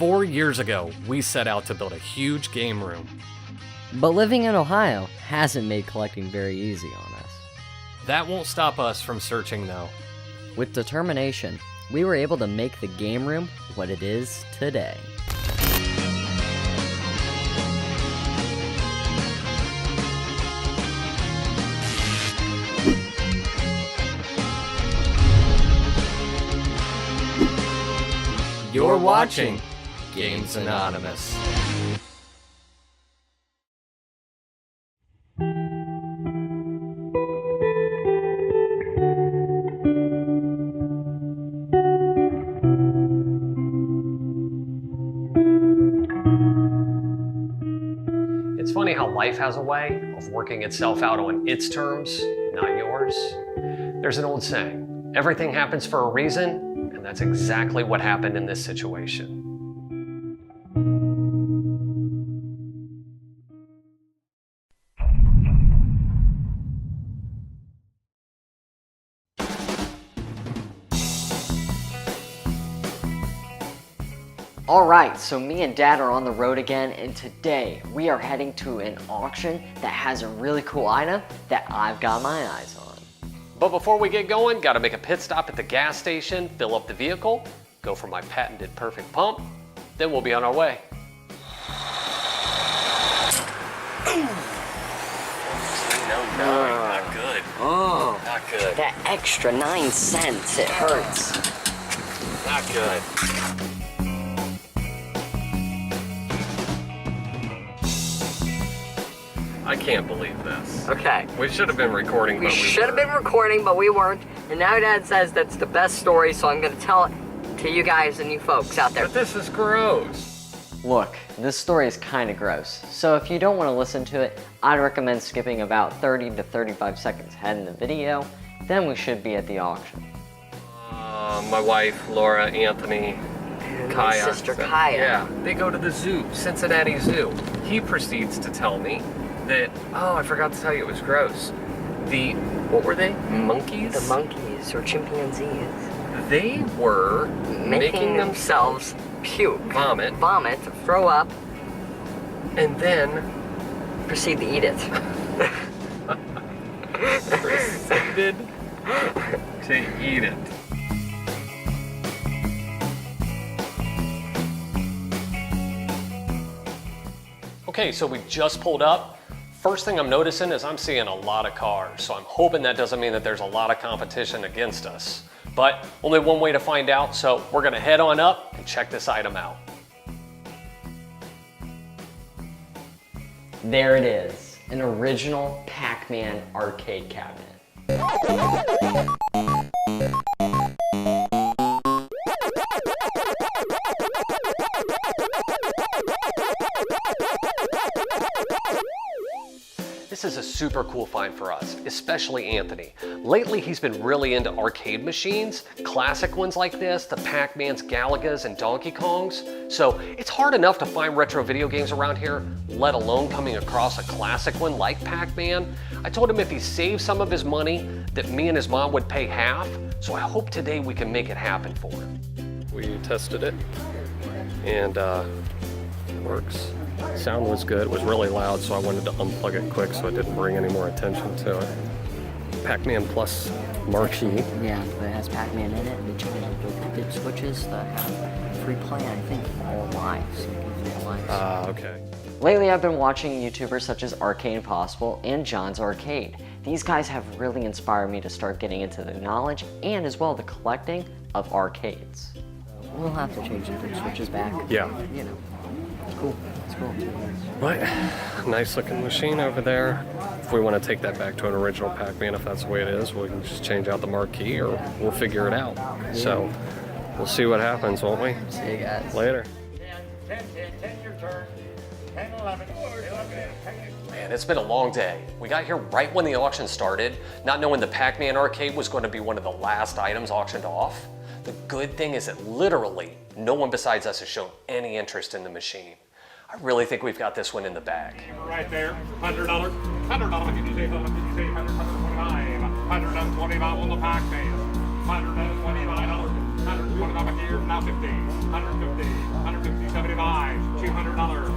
4 years ago, we set out to build a huge game room. But living in Ohio hasn't made collecting very easy on us. That won't stop us from searching though. With determination, we were able to make the game room what it is today. You're watching Games Anonymous. It's funny how life has a way of working itself out on its terms, not yours. There's an old saying, everything happens for a reason, and that's exactly what happened in this situation. Alright, so me and Dad are on the road again, and today we are heading to an auction that has a really cool item that I've got my eyes on. But before we get going, gotta make a pit stop at the gas station, fill up the vehicle, go for my patented perfect pump, then we'll be on our way. No, not good. Oh, Not good. that extra 9 cents, it hurts. Not good. I can't believe this. Okay. We should have been recording, but We should have been weren't. recording, but we weren't. And now Dad says that's the best story, so I'm going to tell it to you guys and you folks out there. But this is gross. Look, this story is kind of gross, so if you don't want to listen to it, I'd recommend skipping about 30 to 35 seconds ahead in the video, then we should be at the auction. My wife, Laura, Anthony, And Kaya. my sister Kaya. Yeah, they go to the zoo, Cincinnati Zoo. He proceeds to tell me that, oh, I forgot to tell you, it was gross. What were they? Monkeys? The monkeys or chimpanzees They were making themselves puke, vomit, throw up, and then proceed to eat it. proceeded to eat it. Okay, so we just pulled up. First thing I'm noticing is I'm seeing a lot of cars, so I'm hoping that doesn't mean that there's a lot of competition against us. But only one way to find out, so we're gonna head on up and check this item out. There it is, an original Pac-Man arcade cabinet. This is a super cool find for us, especially Anthony. Lately, he's been really into arcade machines, classic ones like this, the Pac-Mans, Galagas, and Donkey Kongs. So it's hard enough to find retro video games around here, let alone coming across a classic one like Pac-Man. I told him if he saved some of his money, that me and his mom would pay half. So I hope today we can make it happen for him. We tested it, and it works. Sound was good, it was really loud, so I wanted to unplug it quick so it didn't bring any more attention to it. Pac-Man Plus marquee. Yeah, but it has Pac-Man in it. We changed the big switches that have free play, I think, all live, so you can play live. Okay. Lately, I've been watching YouTubers such as Arcade Impossible and John's Arcade. These guys have really inspired me to start getting into the knowledge and as well the collecting of arcades. We'll have to change the switches back. Yeah. You know, it's cool. It's cool. Right. Nice looking machine over there. If we want to take that back to an original Pac-Man, if that's the way it is, we can just change out the marquee or we'll figure it out. So we'll see what happens, won't we? See you guys. Later. 10, your turn. 10, 11. Man, it's been a long day. We got here right when the auction started, not knowing the Pac-Man arcade was going to be one of the last items auctioned off. The good thing is that literally no one besides us has shown any interest in the machine. I really think we've got this one in the bag. Right there. $100. $100. Can you say 100? Can you say 100? 125. $125 on the Pac-Man. $125. $125 here. Here's now 50, 150, 150, 75, $200, 400,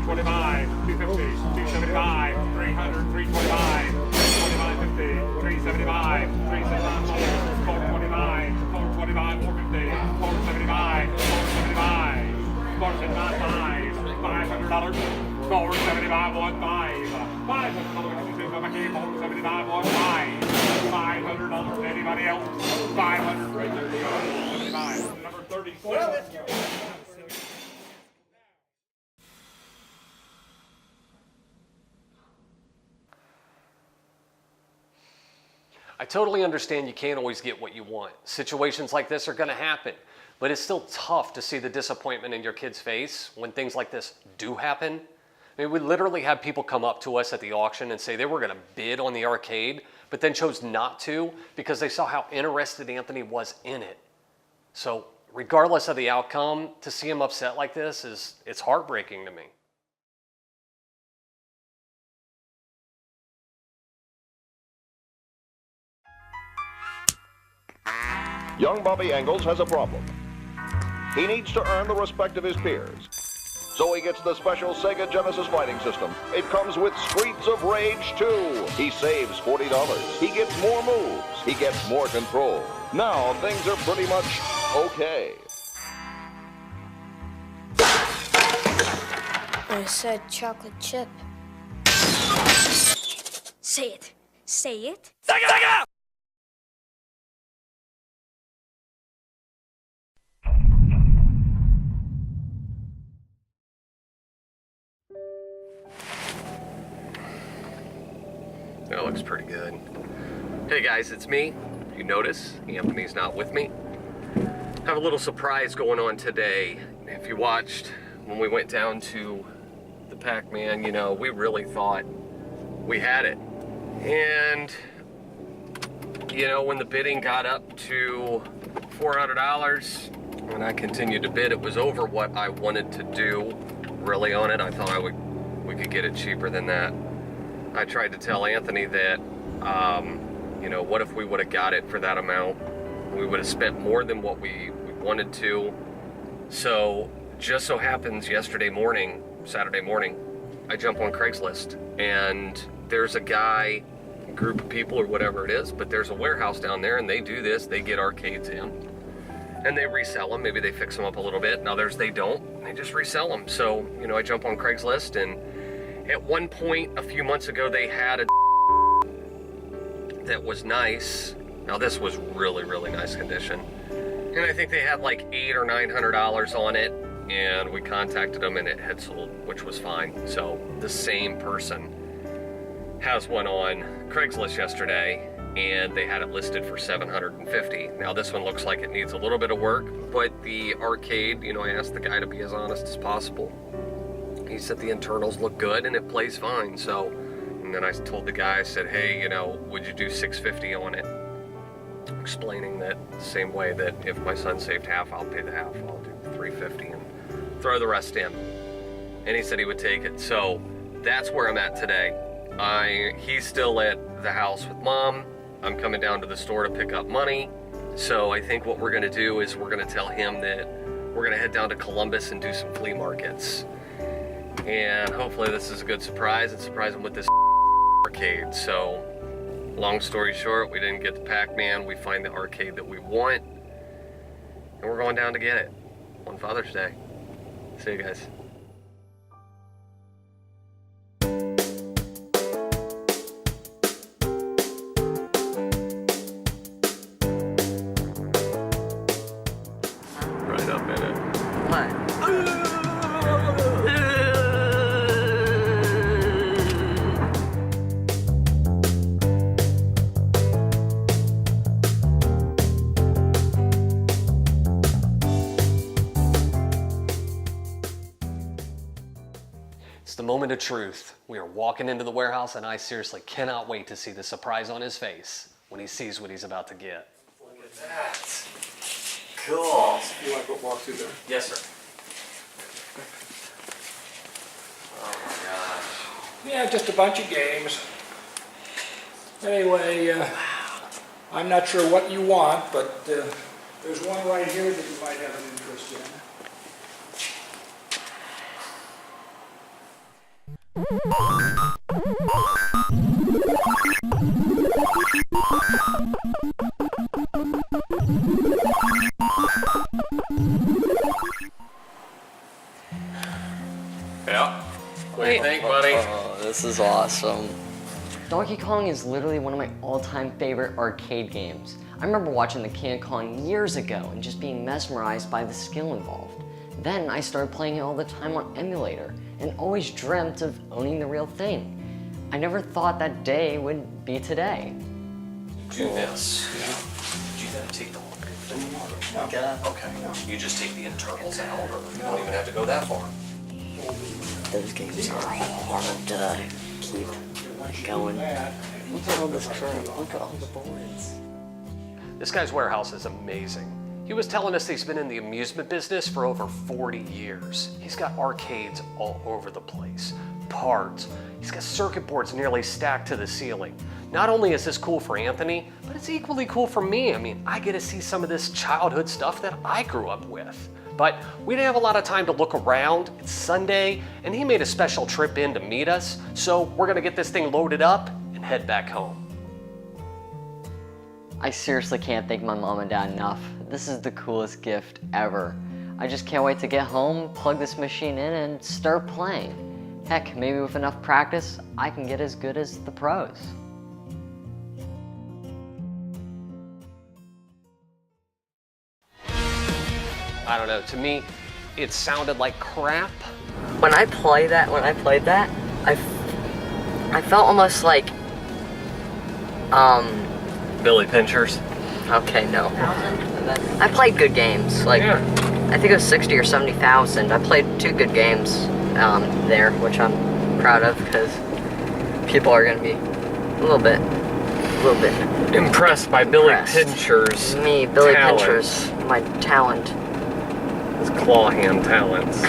225, 250, 275, 300, 325, 25, 50, 375, 375, 425, 425, 450, 475, 475, 475, $500, 475, 15, $500, 500, anybody else? 500, right there, 75, number 36. I totally understand you can't always get what you want. Situations like this are gonna happen, but it's still tough to see the disappointment in your kid's face when things like this do happen. I mean, we literally had people come up to us at the auction and say they were gonna bid on the arcade, but then chose not to because they saw how interested Anthony was in it. So regardless of the outcome, to see him upset like this it's heartbreaking to me. Young Bobby Engels has a problem. He needs to earn the respect of his peers. So he gets the special Sega Genesis fighting system. It comes with Streets of Rage 2. He saves $40. He gets more moves. He gets more control. Now things are pretty much okay. I said chocolate chip. Say it. Say it. Sega! That looks pretty good. Hey guys, it's me. If you notice, Anthony's not with me. I have a little surprise going on today. If you watched when we went down to the Pac-Man, you know, we really thought we had it. And, you know, when the bidding got up to $400, and I continued to bid, it was over what I wanted to do really on it. I thought we could get it cheaper than that. I tried to tell Anthony that, you know, what if we would have got it for that amount? We would have spent more than what we wanted to. So, just so happens yesterday morning, Saturday morning, I jump on Craigslist and there's a guy, group of people or whatever it is, but there's a warehouse down there and they do this, they get arcades in and they resell them. Maybe they fix them up a little bit, and others they don't, they just resell them. So, you know, I jump on Craigslist, and at one point a few months ago they had a that was nice. Now this was really, really nice condition. And I think they had like $800 or $900 on it, and we contacted them and it had sold, which was fine. So the same person has one on Craigslist yesterday and they had it listed for $750. Now this one looks like it needs a little bit of work, but the arcade, you know, I asked the guy to be as honest as possible. He said the internals look good and it plays fine. So, and then I told the guy, I said, hey, you know, would you do $650 on it? Explaining that the same way that if my son saved half, I'll pay the half. I'll do $350 and throw the rest in. And he said he would take it. So that's where I'm at today. He's still at the house with Mom. I'm coming down to the store to pick up money. So I think what we're gonna do is we're gonna tell him that we're gonna head down to Columbus and do some flea markets. And hopefully this is a good surprise and surprise him with this arcade. So long story short, we didn't get the Pac-Man. We find the arcade that we want and we're going down to get it on Father's Day. See you guys. Right up in it. What? It's the moment of truth. We are walking into the warehouse and I seriously cannot wait to see the surprise on his face when he sees what he's about to get. Look at that. Cool. You want to walk through there? Yes, sir. Oh my gosh. Yeah, just a bunch of games. Anyway, I'm not sure what you want, but There's one right here that you might have an interest in. Yeah. What do you think, buddy? Oh, this is awesome. Donkey Kong is literally one of my all-time favorite arcade games. I remember watching the King Kong years ago and just being mesmerized by the skill involved. Then I started playing it all the time on emulator and always dreamt of owning the real thing. I never thought that day would be today. Do this. You gotta take the whole thing apart. Okay. You just take the internals out, or you don't even have to go that far. Those games are hard to keep going. Look at all this crap. Look at all the bullets. This guy's warehouse is amazing. He was telling us he's been in the amusement business for over 40 years. He's got arcades all over the place, parts. He's got circuit boards nearly stacked to the ceiling. Not only is this cool for Anthony, but it's equally cool for me. I mean, I get to see some of this childhood stuff that I grew up with. But we didn't have a lot of time to look around. It's Sunday, and he made a special trip in to meet us. So we're gonna get this thing loaded up and head back home. I seriously can't thank my mom and dad enough. This is the coolest gift ever. I just can't wait to get home, plug this machine in, and start playing. Heck, maybe with enough practice, I can get as good as the pros. I don't know, to me, it sounded like crap. When I played that, I felt almost like, Billy Pinchers. okay, no. I played good games, like, I think it was 60 or 70,000. I played 2 good games there, which I'm proud of, because people are gonna be a little bit Impressed by Billy Pincher's me, Billy talent. Pinchers, my talent. His claw hand talents.